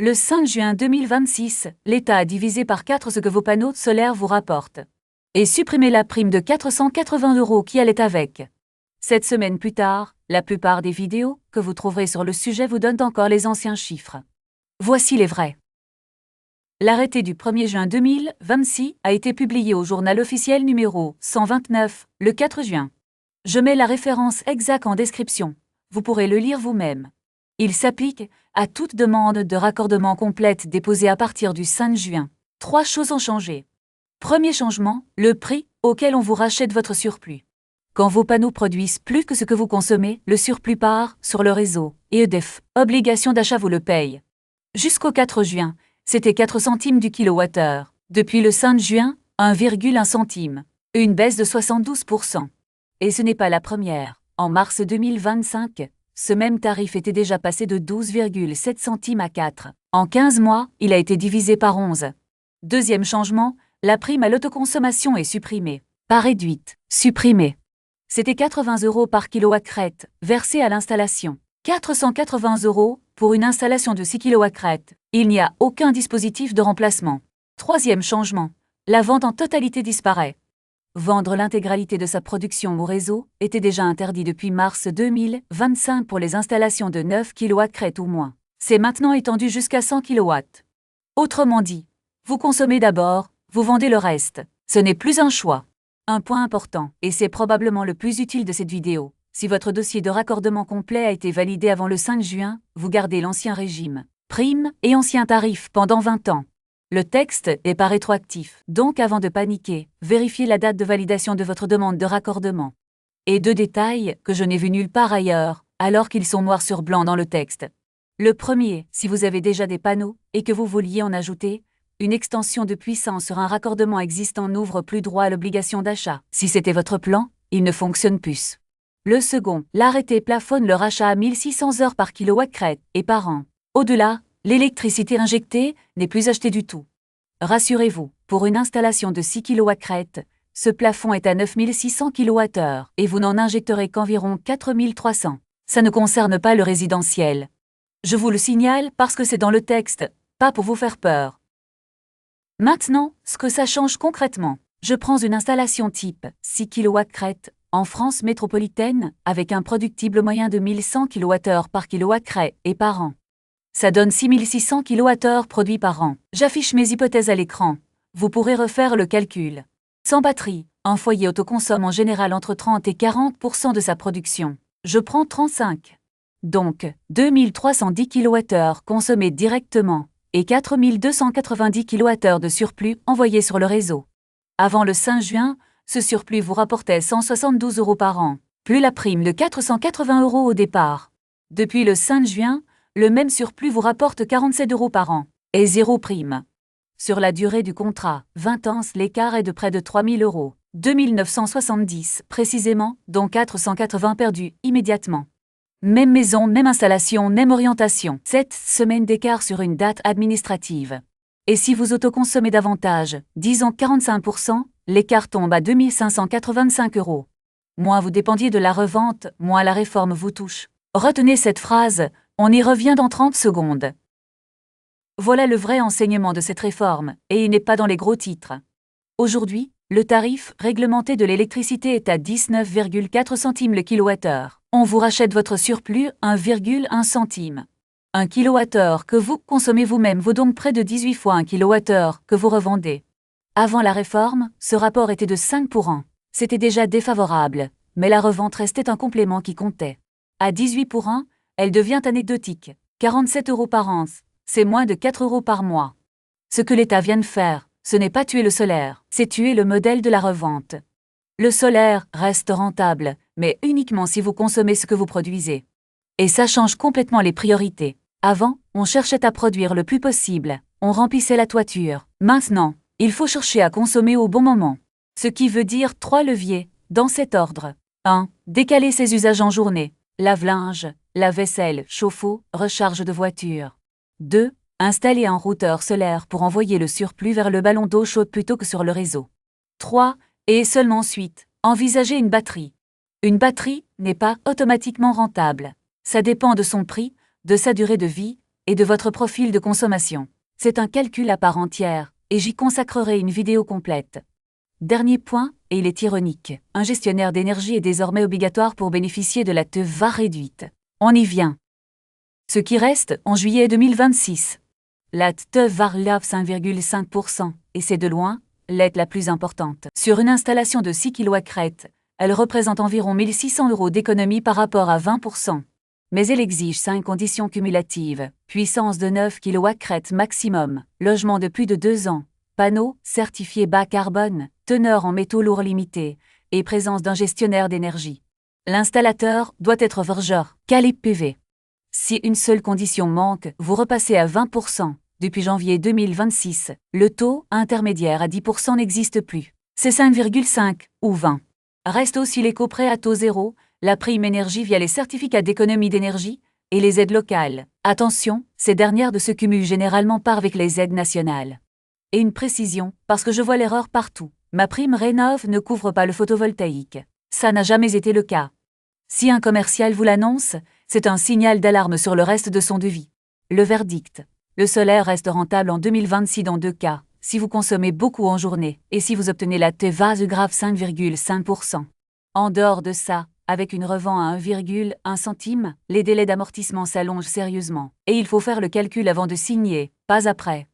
Le 5 juin 2026, l'État a divisé par 4 ce que vos panneaux solaires vous rapportent et supprimé la prime de 480 € qui allait avec. 7 semaines plus tard, la plupart des vidéos que vous trouverez sur le sujet vous donnent encore les anciens chiffres. Voici les vrais. L'arrêté du 1er juin 2026 a été publié au journal officiel numéro 129, le 4 juin. Je mets la référence exacte en description. Vous pourrez le lire vous-même. Il s'applique à toute demande de raccordement complète déposée à partir du 5 juin. 3 choses ont changé. Premier changement, le prix auquel on vous rachète votre surplus. Quand vos panneaux produisent plus que ce que vous consommez, le surplus part sur le réseau et EDF, obligation d'achat vous le paye. Jusqu'au 4 juin, c'était 4 centimes du kilowattheure. Depuis le 5 juin, 1,1 centime. Une baisse de 72%. Et ce n'est pas la première. En mars 2025, ce même tarif était déjà passé de 12,7 centimes à 4. En 15 mois, il a été divisé par 11. Deuxième changement, la prime à l'autoconsommation est supprimée. Pas réduite, supprimée. C'était 80 € par kilowatt-crête, versé à l'installation. 480 € pour une installation de 6 kW. Il n'y a aucun dispositif de remplacement. Troisième changement, la vente en totalité disparaît. Vendre l'intégralité de sa production au réseau était déjà interdit depuis mars 2025 pour les installations de 9 kW ou moins. C'est maintenant étendu jusqu'à 100 kW. Autrement dit, vous consommez d'abord, vous vendez le reste. Ce n'est plus un choix. Un point important, et c'est probablement le plus utile de cette vidéo. Si votre dossier de raccordement complet a été validé avant le 5 juin, vous gardez l'ancien régime, prime et ancien tarif pendant 20 ans. Le texte est pas rétroactif, donc avant de paniquer, vérifiez la date de validation de votre demande de raccordement. Et 2 détails que je n'ai vus nulle part ailleurs, alors qu'ils sont noirs sur blanc dans le texte. Le premier, si vous avez déjà des panneaux et que vous vouliez en ajouter, une extension de puissance sur un raccordement existant n'ouvre plus droit à l'obligation d'achat. Si c'était votre plan, il ne fonctionne plus. Le second, l'arrêté plafonne le rachat à 1600 heures par kilowatt-crête et par an. Au-delà, l'électricité injectée n'est plus achetée du tout. Rassurez-vous, pour une installation de 6 kW, ce plafond est à 9600 kWh et vous n'en injecterez qu'environ 4300. Ça ne concerne pas le résidentiel. Je vous le signale parce que c'est dans le texte, pas pour vous faire peur. Maintenant, ce que ça change concrètement. Je prends une installation type 6 kW en France métropolitaine avec un productible moyen de 1100 kWh par kilowatt-crête et par an. Ça donne 6600 kWh produits par an. J'affiche mes hypothèses à l'écran. Vous pourrez refaire le calcul. Sans batterie, un foyer autoconsomme en général entre 30 et 40% de sa production. Je prends 35. Donc, 2310 kWh consommés directement et 4290 kWh de surplus envoyés sur le réseau. Avant le 5 juin, ce surplus vous rapportait 172 € par an, plus la prime de 480 € au départ. Depuis le 5 juin, le même surplus vous rapporte 47 € par an, et 0 prime. Sur la durée du contrat, 20 ans, l'écart est de près de 3000 €, 2970 précisément, dont 480 perdus immédiatement. Même maison, même installation, même orientation. 7 semaines d'écart sur une date administrative. Et si vous autoconsommez davantage, disons 45%, l'écart tombe à 2585 €. Moins vous dépendiez de la revente, moins la réforme vous touche. Retenez cette phrase, on y revient dans 30 secondes. Voilà le vrai enseignement de cette réforme, et il n'est pas dans les gros titres. Aujourd'hui, le tarif réglementé de l'électricité est à 19,4 centimes le kilowattheure. On vous rachète votre surplus 1,1 centime. Un kilowattheure que vous consommez vous-même vaut donc près de 18 fois un kilowattheure que vous revendez. Avant la réforme, ce rapport était de 5 pour 1. C'était déjà défavorable, mais la revente restait un complément qui comptait. À 18 pour 1, elle devient anecdotique. 47 € par an, c'est moins de 4 € par mois. Ce que l'État vient de faire, ce n'est pas tuer le solaire, c'est tuer le modèle de la revente. Le solaire reste rentable, mais uniquement si vous consommez ce que vous produisez. Et ça change complètement les priorités. Avant, on cherchait à produire le plus possible, on remplissait la toiture. Maintenant, il faut chercher à consommer au bon moment. Ce qui veut dire 3 leviers, dans cet ordre. 1. Décaler ses usages en journée. Lave-linge, lave-vaisselle, chauffe-eau, recharge de voiture. 2. Installer un routeur solaire pour envoyer le surplus vers le ballon d'eau chaude plutôt que sur le réseau. 3. Et seulement ensuite, envisager une batterie. Une batterie n'est pas automatiquement rentable. Ça dépend de son prix, de sa durée de vie, et de votre profil de consommation. C'est un calcul à part entière, et j'y consacrerai une vidéo complète. Dernier point, et il est ironique, un gestionnaire d'énergie est désormais obligatoire pour bénéficier de la TVA réduite. On y vient. Ce qui reste, en juillet 2026. La TVA relève 5,5%, et c'est de loin l'aide la plus importante. Sur une installation de 6 kW crête, elle représente environ 1 600 € d'économie par rapport à 20%. Mais elle exige 5 conditions cumulatives: puissance de 9 kW crête maximum, logement de plus de 2 ans, panneaux certifiés bas carbone, teneur en métaux lourds limités, et présence d'un gestionnaire d'énergie. L'installateur doit être forgeur, calibre PV. Si une seule condition manque, vous repassez à 20%. Depuis janvier 2026, le taux intermédiaire à 10% n'existe plus. C'est 5,5 ou 20. Reste aussi l'éco-prêt à taux zéro, la prime énergie via les certificats d'économie d'énergie et les aides locales. Attention, ces dernières ne se cumulent généralement pas avec les aides nationales. Et une précision, parce que je vois l'erreur partout. Ma prime Rénov' ne couvre pas le photovoltaïque. Ça n'a jamais été le cas. Si un commercial vous l'annonce, c'est un signal d'alarme sur le reste de son devis. Le verdict. Le solaire reste rentable en 2026 dans 2 cas, si vous consommez beaucoup en journée et si vous obtenez la TVA de grave 5,5%. En dehors de ça, avec une revente à 1,1 centime, les délais d'amortissement s'allongent sérieusement, et il faut faire le calcul avant de signer, pas après.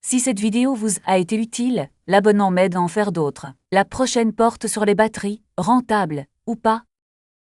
Si cette vidéo vous a été utile, l'abonnement m'aide à en faire d'autres. La prochaine porte sur les batteries, rentables ou pas,